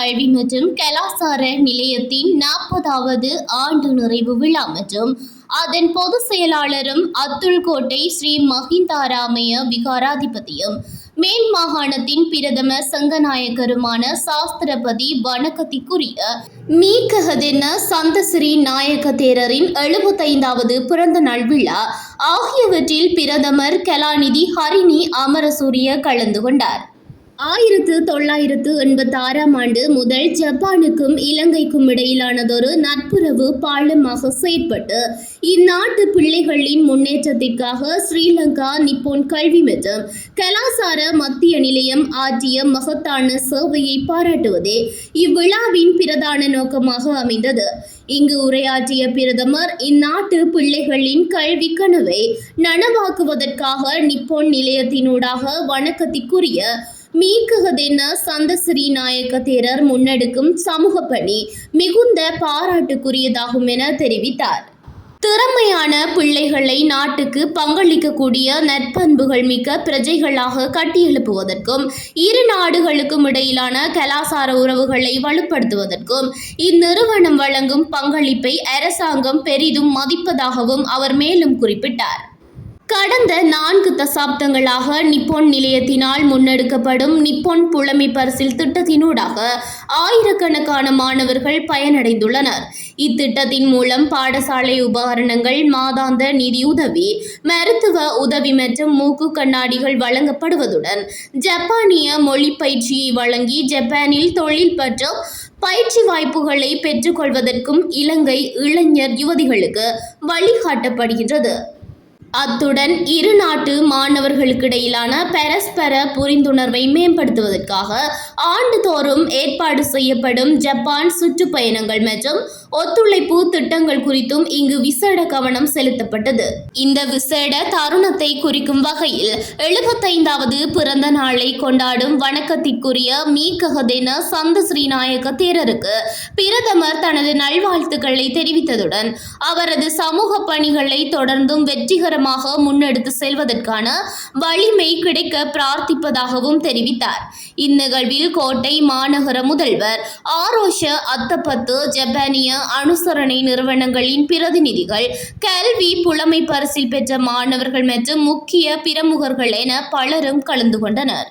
கல்வி மற்றும் கலாசார நிலையத்தின் 40வது ஆண்டு நிறைவு விழா மற்றும் அதன் பொதுச் செயலாளரும் அத்துல்கோட்டை ஸ்ரீ மஹிந்தாராமய விகாராதிபதியும் மேல் மாகாணத்தின் பிரதம சங்கநாயகருமான சாஸ்திரபதி வணக்கத்திற்குரிய மீகஹதென்ன சந்தசிறி நாயக்க தேரரின் 75வது பிறந்த நாள் விழா ஆகியவற்றில் பிரதமர் கலாநிதி ஹரிணி அமரசூரிய கலந்து கொண்டார். 1986ஆம் ஆண்டு முதல் ஜப்பானுக்கும் இலங்கைக்கும் இடையிலானதொரு நட்புறவு பாலமாக செயற்பட்டு இந்நாட்டு பிள்ளைகளின் முன்னேற்றத்திற்காக ஸ்ரீலங்கா நிப்போன் கல்வி மற்றும் கலாசார மத்திய நிலையம் ஆற்றிய மகத்தான சேவையை பாராட்டுவதே இவ்விழாவின் பிரதான நோக்கமாக அமைந்தது. இங்கு உரையாற்றிய பிரதமர் இந்நாட்டு பிள்ளைகளின் கல்வி கனவை நனவாக்குவதற்காக நிப்போன் நிலையத்தினூடாக வணக்கத்திற்குரிய மீகஹதென்ன சந்தசிறி நாயக்க தேரர் முன்னெடுக்கும் சமூக பணி மிகுந்த பாராட்டுக்குரியதாகும் என தெரிவித்தார். திறமையான பிள்ளைகளை நாட்டுக்கு பங்களிக்கக்கூடிய நற்பண்புகள் மிக்க பிரஜைகளாக கட்டியெழுப்புவதற்கும் இரு நாடுகளுக்கும் இடையிலான கலாசார உறவுகளை வலுப்படுத்துவதற்கும் இந்நிறுவனம் வழங்கும் பங்களிப்பை அரசாங்கம் பெரிதும் மதிப்பதாகவும் அவர் மேலும் குறிப்பிட்டார். கடந்த 4 தசாப்தங்களாக நிப்போன் நிலையத்தினால் முன்னெடுக்கப்படும் நிப்போன் புலமை பரிசில் திட்டத்தினூடாக ஆயிரக்கணக்கான மாணவர்கள் பயனடைந்துள்ளனர். இத்திட்டத்தின் மூலம் பாடசாலை உபகரணங்கள், மாதாந்த நிதியுதவி, மருத்துவ உதவி மற்றும் மூக்கு கண்ணாடிகள் வழங்கப்படுவதுடன் ஜப்பானிய மொழி பயிற்சியை வழங்கி ஜப்பானில் தொழில் மற்றும் பயிற்சி வாய்ப்புகளை பெற்றுக்கொள்வதற்கும் இலங்கை இளைஞர் யுவதிகளுக்கு வழிகாட்டப்படுகின்றது. அத்துடன் இரு நாட்டு மாணவர்களுக்கிடையிலான பரஸ்பர புரிந்துணர்வை மேம்படுத்துவதற்காக ஆண்டுதோறும் ஏற்பாடு செய்யப்படும் ஜப்பான் சுற்றுப்பயணங்கள் மற்றும் ஒத்துழைப்பு திட்டங்கள் குறித்தும் இங்கு விசேட கவனம் செலுத்தப்பட்டது. இந்த விசேட தருணத்தை குறிக்கும் வகையில் 75வது பிறந்த நாளை கொண்டாடும் வணக்கத்திற்குரிய மீகஹதென்ன சந்தசிறி நாயக்க தேரருக்கு பிரதமர் தனது நல்வாழ்த்துக்களை தெரிவித்ததுடன் அவரது சமூக பணிகளை தொடர்ந்தும் வெற்றிகரமாக முன்னெடுத்து செல்வதற்கான வலிமை கிடைக்க பிரார்த்திப்பதாகவும் தெரிவித்தார். இந்நிகழ்வில் கோட்டை மாநகர முதல்வர் ஆரோஷ அத்தப்பத்து, ஜப்பானிய அனுசரணை நிறுவனங்களின் பிரதிநிதிகள், கல்வி புலமை பரிசில் பெற்ற மாணவர்கள் மற்றும் முக்கிய பிரமுகர்கள் என பலரும் கலந்து கொண்டனர்.